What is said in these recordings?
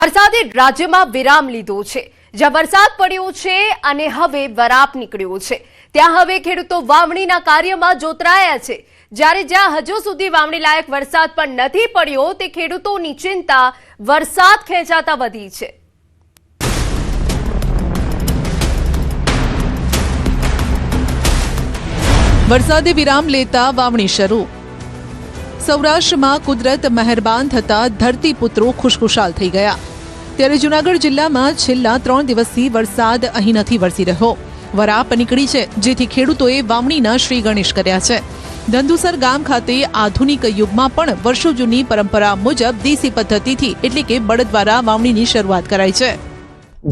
વરસાદે રાજ્યમાં વિરામ લીધો છે। જ્યાં વરસાદ પડ્યો છે અને હવે વરાપ નીકળ્યો છે ત્યાં હવે ખેડૂતો વાવણીના કાર્યમાં જોતરાયા છે। જ્યારે જ્યાં હજુ સુધી વાવણી લાયક વરસાદ પણ નથી પડ્યો તે ખેડૂતોની ચિંતા વરસાદ ખેંચાતા વધી છે। વરસાદે વિરામ લેતા વાવણી શરૂ। સૌરાષ્ટ્રમાં કુદરત મહેરબાન થતા ધરતીપુત્રો ખુશખુશાલ થઈ ગયા। ત્યારે જૂનાગઢ જિલ્લામાં છેલ્લા 3 દિવસથી વરસાદ અહીં નથી વરસી રહ્યો। વરાપ નીકળી છે, જેથી ખેડૂતોએ વાવણીના શ્રી ગણેશ કર્યા છે। ધંધુસર ગામ ખાતે આધુનિક યુગમાં પણ વર્ષો જૂની પરંપરા મુજબ દેશી પદ્ધતિથી એટલે કે બળદ દ્વારા વાવણીની શરૂઆત કરાઈ છે।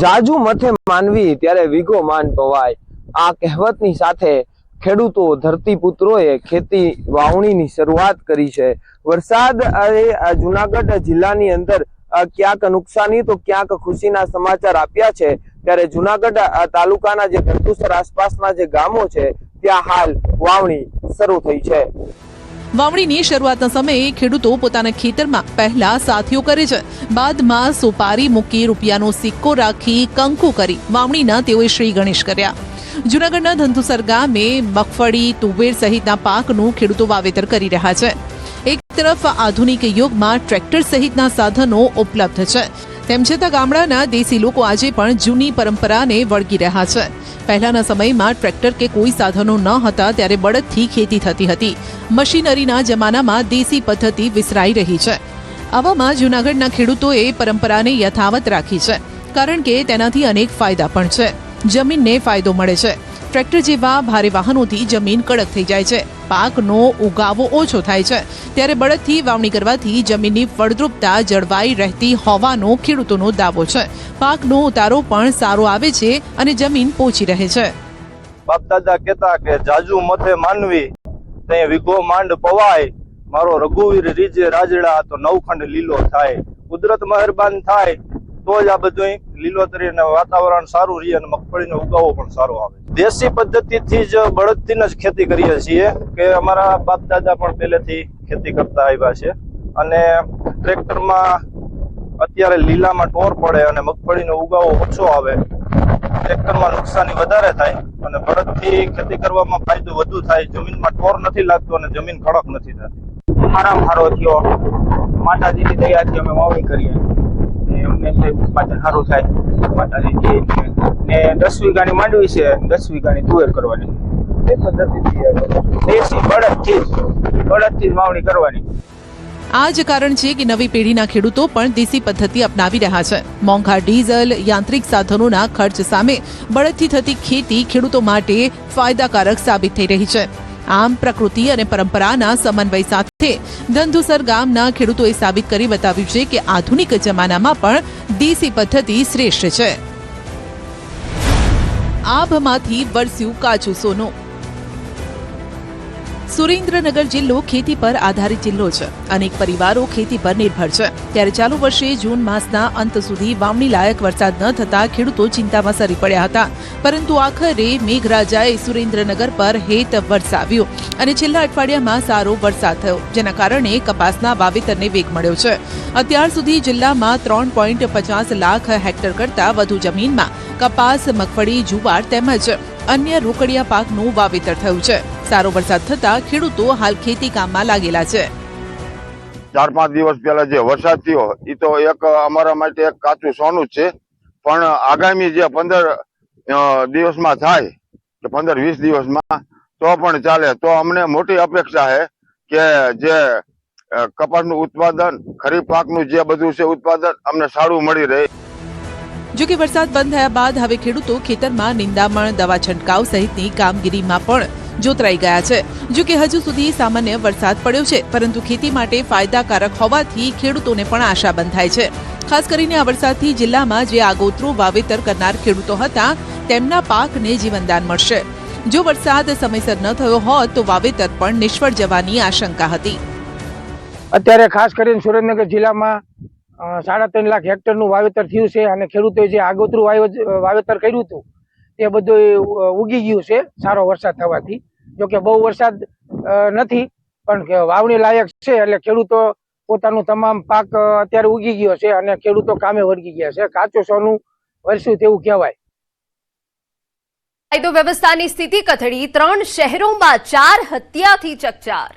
જાજુ મથે માનવી ત્યારે વીઘો માન પવાય, આ કહેવતની સાથે ખેડૂતો ધરતીપુત્રોએ ખેતી વાવણીની શરૂઆત કરી છે। વરસાદ જૂનાગઢ જિલ્લાની અંદર ક્યાંક નુકસાની તો ક્યાંક ખુશીના સમાચાર આપ્યા છે। ત્યારે જૂનાગઢ તાલુકાના જે ધંધુસર આસપાસના જે ગામો છે ત્યાં હાલ વાવણી શરૂ થઈ છે। વાવણીની શરૂઆતના સમયે ખેડૂતો પોતાના ખેતરમાં પહેલા સાથીઓ કરે છે, બાદમાં સોપારી મૂકી રૂપિયાનો સિક્કો રાખી કંકુ કરી વાવણીના તેઓએ શ્રી ગણેશ કર્યા। જૂનાગઢના ધંધુસર ગામે મગફળી, તુવેર સહિતના પાકનું ખેડૂતો વાવેતર કરી રહ્યા છે। એક તરફ આધુનિક યુગમાં ટ્રેક્ટર સહિતના સાધનો ઉપલબ્ધ છે, તેમ છતાં ગામડાના દેશી લોકો આજે પણ જૂની પરંપરાને વળગી રહ્યા છે। પહેલાના સમયમાં ટ્રેક્ટર કે કોઈ સાધનો ન હતા ત્યારે બળદથી ખેતી થતી હતી। મશીનરીના જમાનામાં દેશી પદ્ધતિ વિસરાઈ રહી છે। આવામાં જૂનાગઢના ખેડૂતોએ પરંપરાને યથાવત રાખી છે, કારણ કે તેનાથી અનેક ફાયદા પણ છે। જમીનને ફાયદો મળે છે। ટ્રેક્ટર જેવા ભારે વાહનોથી જમીન કડક થઈ જાય છે, પાકનો ઉગાવો ઓછો થાય છે, ત્યારે બળદથી વાવણી કરવાથી જમીનની ફળદ્રુપતા જળવાઈ રહેતી હોવાનો ખેડૂતોનો દાવો છે। પાકનો ઉતારો પણ સારો આવે છે અને જમીન પોચી રહે છે। બાપ દાદા કહેતા કે જાજુ મથે માનવી તે વીઘો માંડ પવાય, મારો રઘુવીર રીજે રાજડા તો નવખંડ લીલો થાય। કુદરત મહેરબાન થાય તો જ આ બધું લીલોતરી અને વાતાવરણ સારું રહે અને મગફળીનો ઉગાવો પણ સારો આવે। દેશી પદ્ધતિથી જ બળદથી જ ખેતી કરીએ છીએ કે અમારા બાપ દાદા પણ પહેલેથી ખેતી કરતા આવ્યા છે। અને ટ્રેક્ટરમાં અત્યારે લીલામાં ટોર પડે અને મગફળીનો ઉગાવો ઓછો આવે, ટ્રેક્ટરમાં નુકસાની વધારે થાય અને બળદથી ખેતી કરવામાં ફાયદો વધુ થાય। જમીનમાં ટોર નથી લાગતો અને જમીન કડક નથી થતી। સારામાં સારો થયો, માતાજીની દયાથી અમે વાવણી કરીએ, અમને ઉત્પાદન સારું થાય માતાજી ને 10 વીઘાની માંડવી છે, 10 વીઘાની તુવેર કરવાની એ પદ્ધતિથી દેશી બળદથી વાવણી કરવાની। આ જ કારણ છે કે નવી પેઢીના ખેડૂતો પણ દેશી પદ્ધતિ અપનાવી રહ્યા છે। મોંઘા ડીઝલ, યાંત્રિક સાધનોના ખર્ચ સામે બળદથી થતી ખેતી ખેડૂતો માટે ફાયદાકારક સાબિત થઈ રહી છે। આમ પ્રકૃતિ અને પરંપરાના સમન્વય સાથે ધંધુસર ગામના ખેડૂતોએ સાબિત કરી બતાવ્યું છે કે આધુનિક જમાનામાં પણ દેશી પદ્ધતિ શ્રેષ્ઠ છે। આભમાંથી વરસ્યું કાચું સોનું। સુરેન્દ્રનગર જિલ્લો ખેતી પર આધારિત જિલ્લો છે। અનેક પરિવારો ખેતી પર નિર્ભર છે। ત્યારે ચાલુ વર્ષે જૂન માસના અંત સુધી વાવણી લાયક વરસાદ ન થતા ખેડૂતો ચિંતામાં સરી પડ્યા હતા, પરંતુ આખરે મેઘરાજાએ સુરેન્દ્રનગર પર હેત વરસાવ્યું અને છેલ્લા અઠવાડિયામાં સારો વરસાદ થયો, જેના કારણે કપાસના વાવેતરને વેગ મળ્યો છે। અત્યાર સુધી જિલ્લામાં 3.50 લાખ હેક્ટર કરતાં વધુ જમીનમાં કપાસ, મગફળી, જુવાર તેમજ અન્ય રોકડિયા પાકનું વાવેતર થયું છે। સારો વરસાદ થતા ખેડૂતો હાલ ખેતી કામમાં લાગેલા છે। 4-5 દિવસ પહેલા જે વરસાદ થયો એ તો એક અમારા માટે એક કાચું સોનું જ છે, પણ આગામી જે 15 દિવસમાં થાય કે 15-20 દિવસમાં તો પણ ચાલે। તો અમને મોટી અપેક્ષા છે કે જે કપાસનું ઉત્પાદન, ખરીફ પાકનું જે બધું છે ઉત્પાદન અમને સારું મળી રહે। જો કે વરસાદ બંધ થયા બાદ હવે ખેડૂતો ખેતરમાં નિંદામણ, દવા છંટકાવ સહિતની કામગીરીમાં પણ જોતરાઈ ગયા છે। જો કે હજુ સુધી સામાન્ય વરસાદ પડ્યો છે, પરંતુ ખેતી માટે ફાયદાકારક હોવાથી ખેડૂતોને પણ આશા બંધાય છે। ખાસ કરીને આ વરસાદથી જિલ્લામાં જે આગોતરું વાવેતર કરનાર ખેડૂતો હતા તેમના પાકને જીવનદાન મળશે। જો વરસાદ સમયસર ન થયો હોત તો વાવેતર પણ નિષ્ફળ જવાની આશંકા હતી। અત્યારે ખાસ કરીને સુરેન્દ્રનગર જિલ્લામાં 3.5 લાખ હેક્ટરનું વાવેતર થયું છે અને ખેડૂતોએ જે આગોતરું વાવેતર કર્યું હતું તે બધું ઉગી ગયું છે સારો વરસાદ થવાથી। જો કે બહુ વરસાદ નથી, પણ વાવણી લાયક છે એટલે ખેડૂતો પોતાનું તમામ પાક અત્યારે ઉગી ગયો છે અને ખેડૂતો કામે વળગી ગયા છે. કાચું સોનું વરસ્યું તેવું કહેવાય. કાયદો વ્યવસ્થાની સ્થિતિ કથળી, 3 શહેરોમાં 4 હત્યાથી ચકચાર.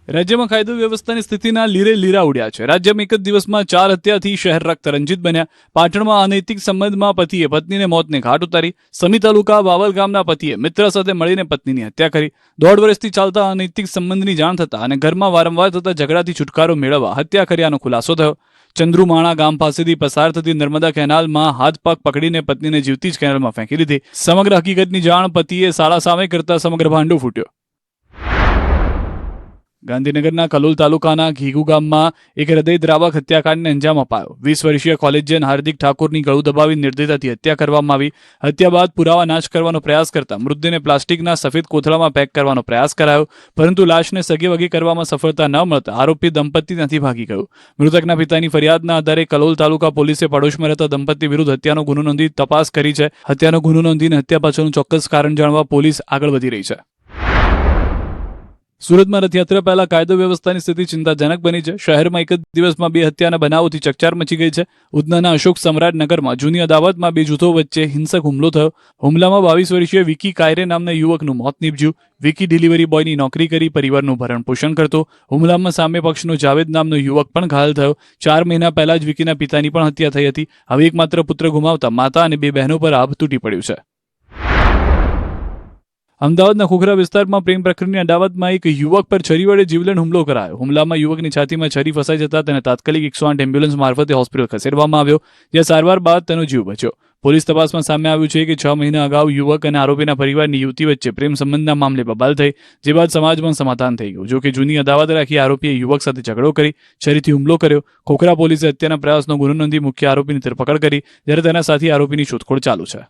રાજ્યમાં કાયદો વ્યવસ્થાની સ્થિતિના લીરે લીરા ઉડ્યા છે. રાજ્યમાં એક જ દિવસમાં 4 હત્યાથી શહેર રક્તરંજિત બન્યા. પાટણમાં અનૈતિક સંબંધમાં પતિએ પત્નીને મોતને ઘાટ ઉતારી. સમી તાલુકા વાવલ ગામના પતિએ મિત્ર સાથે મળીને પત્નીની હત્યા કરી. 1.5 વર્ષથી ચાલતા અનૈતિક સંબંધની જાણ થતા અને ઘરમાં વારંવાર થતા ઝઘડાથી છુટકારો મેળવવા હત્યા કર્યાનો ખુલાસો થયો. ચંદ્રુમાણા ગામ પાસેથી પસાર થતી નર્મદા કેનાલમાં હાથ પગ પકડીને પત્નીને જીવતી જ કેનાલમાં ફેંકી દીધી. સમગ્ર હકીકતની જાણ પતિએ સાળા સામે કરતા સમગ્ર ભાંડો ફૂટ્યો. ગાંધીનગરના કલોલ તાલુકાના ઘીગુ ગામમાં એક હૃદયદ્રાવક હત્યાકાંડને અંજામ અપાયો. 20 વર્ષીય કોલેજિયન હાર્દિક ઠાકોરની ગળું દબાવી નિર્દયતાથી હત્યા કરવામાં આવી. હત્યા બાદ પુરાવા નાશ કરવાનો પ્રયાસ કરતા મૃતદેહને પ્લાસ્ટિકના સફેદ કોથળામાં પેક કરવાનો પ્રયાસ કરાયો, પરંતુ લાશને સગેવગે કરવામાં સફળતા ન મળતા આરોપી દંપતી ત્યાંથી ભાગી ગયું. મૃતકના પિતાની ફરિયાદના આધારે કલોલ તાલુકા પોલીસે પડોશમાં રહેતા દંપતી વિરુદ્ધ હત્યાનો ગુનો નોંધી તપાસ કરી છે. હત્યાનો ગુનો નોંધીને હત્યા પાછળનું ચોક્કસ કારણ જાણવા પોલીસ આગળ વધી રહી છે. સુરતમાં રથયાત્રા પહેલા કાયદો વ્યવસ્થાની સ્થિતિ ચિંતાજનક બની છે. શહેરમાં એક જ દિવસમાં 2 હત્યાના બનાવોથી ચકચાર મચી ગઈ છે. ઉધનાના અશોક સમ્રાટ નગરમાં જૂની અદાવતમાં 2 જૂથો વચ્ચે હિંસક હુમલો થયો. હુમલામાં 22 વર્ષીય વિકી કાયરે નામના યુવકનું મોત નીપજ્યું. વિકી ડિલિવરી બોયની નોકરી કરી પરિવારનું ભરણ પોષણ કરતો. હુમલામાં સામે પક્ષનો જાવેદ નામનો યુવક પણ ઘાયલ થયો. 4 મહિના પહેલા જ વિકીના પિતાની પણ હત્યા થઈ હતી. હવે એકમાત્ર પુત્ર ગુમાવતા માતા અને 2 બહેનો પર આભ તૂટી પડ્યું છે. અમદાવાદના ખોખરા વિસ્તારમાં પ્રેમ પ્રકરણની અદાવતમાં એક યુવક પર છરી વડે જીવલેણ હુમલો કરાયો. હુમલામાં યુવકની છાતીમાં છરી ફસાઈ જતા તેને તાત્કાલિક 108 એમ્બ્યુલન્સ મારફતે હોસ્પિટલ ખસેડવામાં આવ્યો, જ્યાં સારવાર બાદ તેનો જીવ બચ્યો. પોલીસ તપાસમાં સામે આવ્યું છે કે 6 મહિના અગાઉ યુવક અને આરોપીના પરિવારની યુવતી વચ્ચે પ્રેમ સંબંધના મામલે બબાલ થઈ, જે બાદ સમાજમાં સમાધાન થઈ ગયું. જો કે જૂની અદાવત રાખી આરોપીએ યુવક સાથે ઝઘડો કરી છરીથી હુમલો કર્યો. ખોખરા પોલીસે હત્યાના પ્રયાસનો ગુનો નોંધી મુખ્ય આરોપીની ધરપકડ કરી, જ્યારે તેના સાથી આરોપીની શોધખોળ ચાલુ છે.